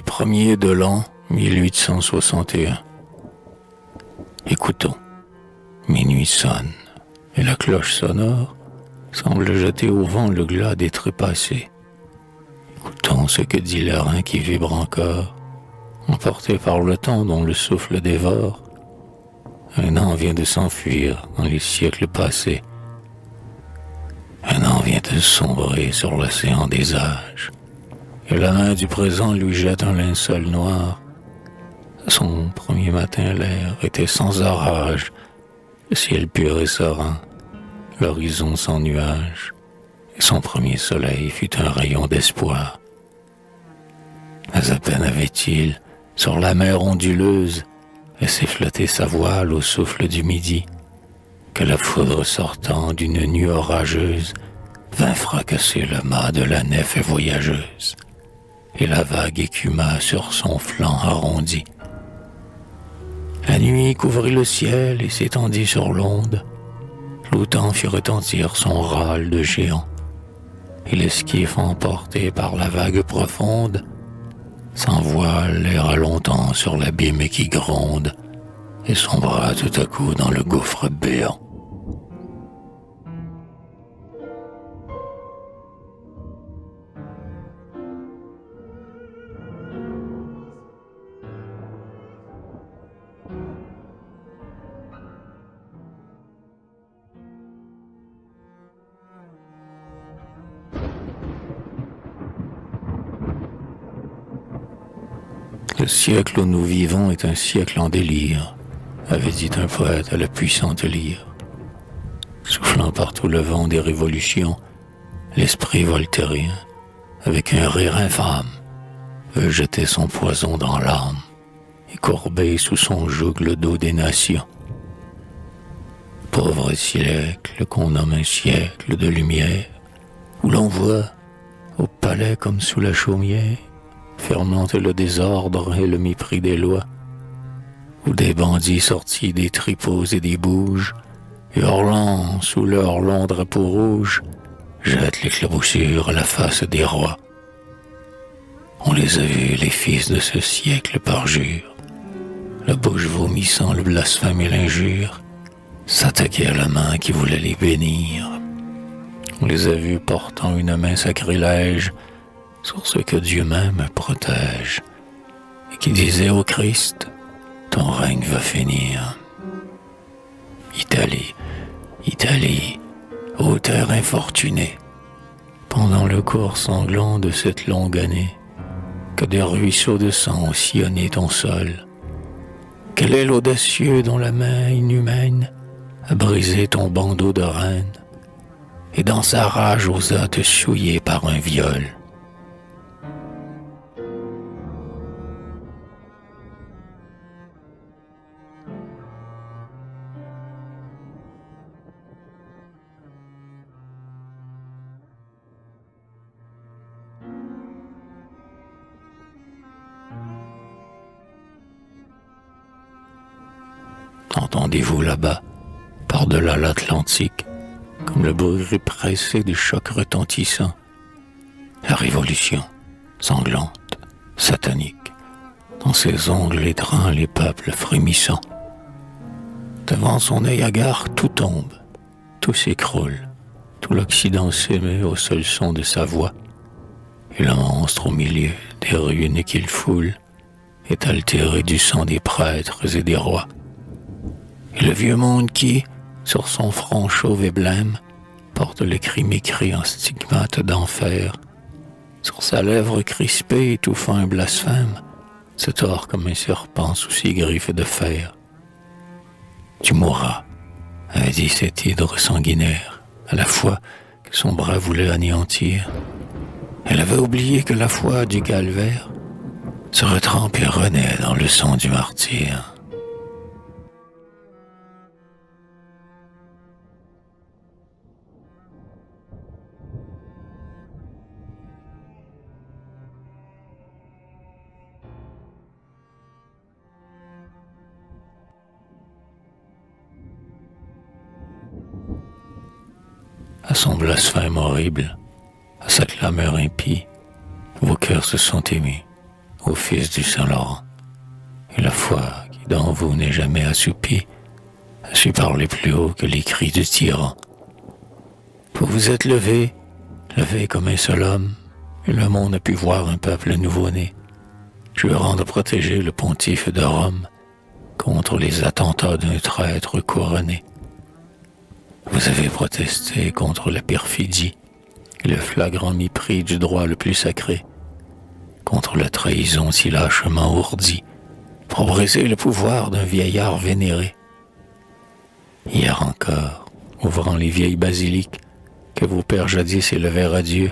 1er de l'an 1861. Écoutons. Minuit sonne, et la cloche sonore semble jeter au vent le glas des trépassés. Écoutons ce que dit l'airain qui vibre encore, emporté par le temps dont le souffle dévore. Un an vient de s'enfuir dans les siècles passés. Un an vient de sombrer sur l'océan des âges, et la main du présent lui jette un linceul noir. À son premier matin, l'air était sans orage, le ciel pur et serein, l'horizon sans nuages, et son premier soleil fut un rayon d'espoir. Mais à peine avait-il, sur la mer onduleuse, laissé flotter sa voile au souffle du midi, que la foudre sortant d'une nuit orageuse vint fracasser le mât de la nef voyageuse, et la vague écuma sur son flanc arrondi. La nuit couvrit le ciel et s'étendit sur l'onde. L'autan fit retentir son râle de géant, et l'esquif emporté par la vague profonde s'envole erra longtemps sur l'abîme qui gronde et sombra tout à coup dans le gouffre béant. Le siècle où nous vivons est un siècle en délire, avait dit un poète à la puissante lyre. Soufflant partout le vent des révolutions, l'esprit voltairien, avec un rire infâme, veut jeter son poison dans l'âme et courber sous son joug le dos des nations. Pauvre siècle qu'on nomme un siècle de lumière, où l'on voit, au palais comme sous la chaumière, fermenter le désordre et le mépris des lois, où des bandits sortis des tripots et des bouges, hurlant sous leurs longs drapeaux rouges, jettent l'éclaboussure à la face des rois. On les a vus, les fils de ce siècle parjure, la bouche vomissant le blasphème et l'injure, s'attaquer à la main qui voulait les bénir. On les a vus portant une main sacrilège sur ce que Dieu même protège, et qui disait au Christ, ton règne va finir. Italie, Italie, ô terre infortunée, pendant le cours sanglant de cette longue année, que des ruisseaux de sang ont sillonné ton sol. Quel est l'audacieux dont la main inhumaine a brisé ton bandeau de reine, et dans sa rage osa te souiller par un viol? Entendez-vous là-bas, par-delà l'Atlantique, comme le bruit pressé des chocs retentissants, la révolution, sanglante, satanique, dans ses ongles étreint les peuples frémissants. Devant son œil hagard, tout tombe, tout s'écroule, tout l'Occident s'émeut au seul son de sa voix, et le monstre au milieu des ruines qu'il foule est altéré du sang des prêtres et des rois. Et le vieux monde qui, sur son front chauve et blême, porte le cri mécrit en stigmate d'enfer, sur sa lèvre crispée étouffant un blasphème, se tord comme un serpent sous ses griffes de fer. Tu mourras, avait dit cette hydre sanguinaire, à la fois que son bras voulait anéantir. Elle avait oublié que la foi du calvaire se retrempe et renaît dans le sang du martyr. À son blasphème horrible, à sa clameur impie, vos cœurs se sont émus, ô fils du Saint-Laurent, et la foi qui dans vous n'est jamais assoupie, a su parler plus haut que les cris du tyran. Vous vous êtes levé comme un seul homme, et le monde a pu voir un peuple nouveau-né, jurant de protéger le pontife de Rome contre les attentats d'un traître couronné. Vous avez protesté contre la perfidie et le flagrant mépris du droit le plus sacré, contre la trahison si lâchement ourdie, pour briser le pouvoir d'un vieillard vénéré. Hier encore, ouvrant les vieilles basiliques que vos pères jadis élevèrent à Dieu,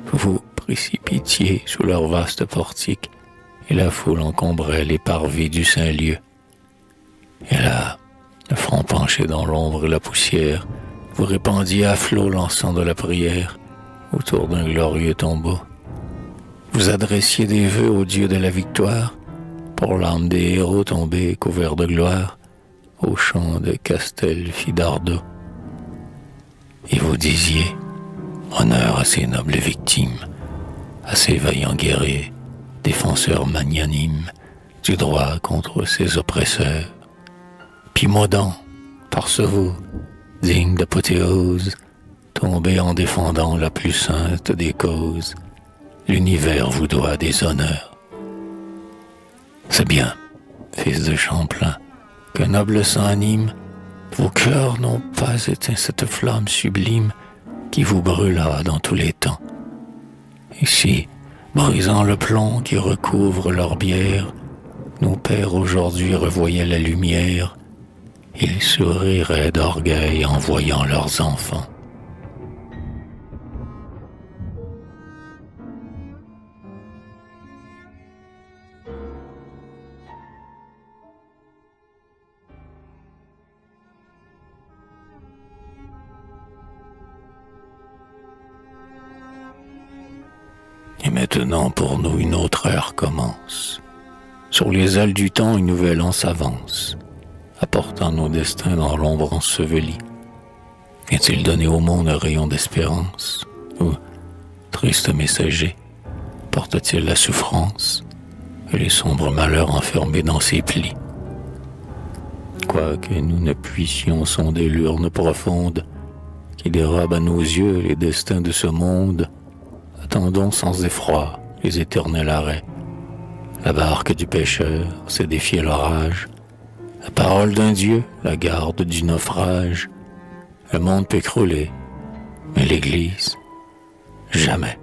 vous vous précipitiez sous leurs vastes portiques, et la foule encombrait les parvis du Saint-Lieu. Et là, le front penché dans l'ombre et la poussière, vous répandiez à flot l'encens de la prière autour d'un glorieux tombeau. Vous adressiez des vœux au Dieu de la victoire pour l'âme des héros tombés couverts de gloire au champ de Castelfidardo. Et vous disiez honneur à ces nobles victimes, à ces vaillants guerriers, défenseurs magnanimes du droit contre ses oppresseurs. Puis modant, parce vous, digne d'apothéose, tombez en défendant la plus sainte des causes, l'univers vous doit des honneurs. C'est bien, fils de Champlain, qu'un noble sang anime, vos cœurs n'ont pas éteint cette flamme sublime qui vous brûla dans tous les temps. Ici, brisant le plomb qui recouvre leur bière, nos pères aujourd'hui revoyaient la lumière, ils souriraient d'orgueil en voyant leurs enfants. Et maintenant pour nous une autre ère commence. Sur les ailes du temps une nouvelle an s'avance, apportant nos destins dans l'ombre ensevelie. Vient-il donner au monde un rayon d'espérance, ou, triste messager, porte-t-il la souffrance et les sombres malheurs enfermés dans ses plis? Quoique nous ne puissions sonder l'urne profonde qui dérobe à nos yeux les destins de ce monde, attendons sans effroi les éternels arrêts. La barque du pêcheur sait défier l'orage, la parole d'un Dieu la garde du naufrage. Le monde peut crouler, mais l'Église, jamais.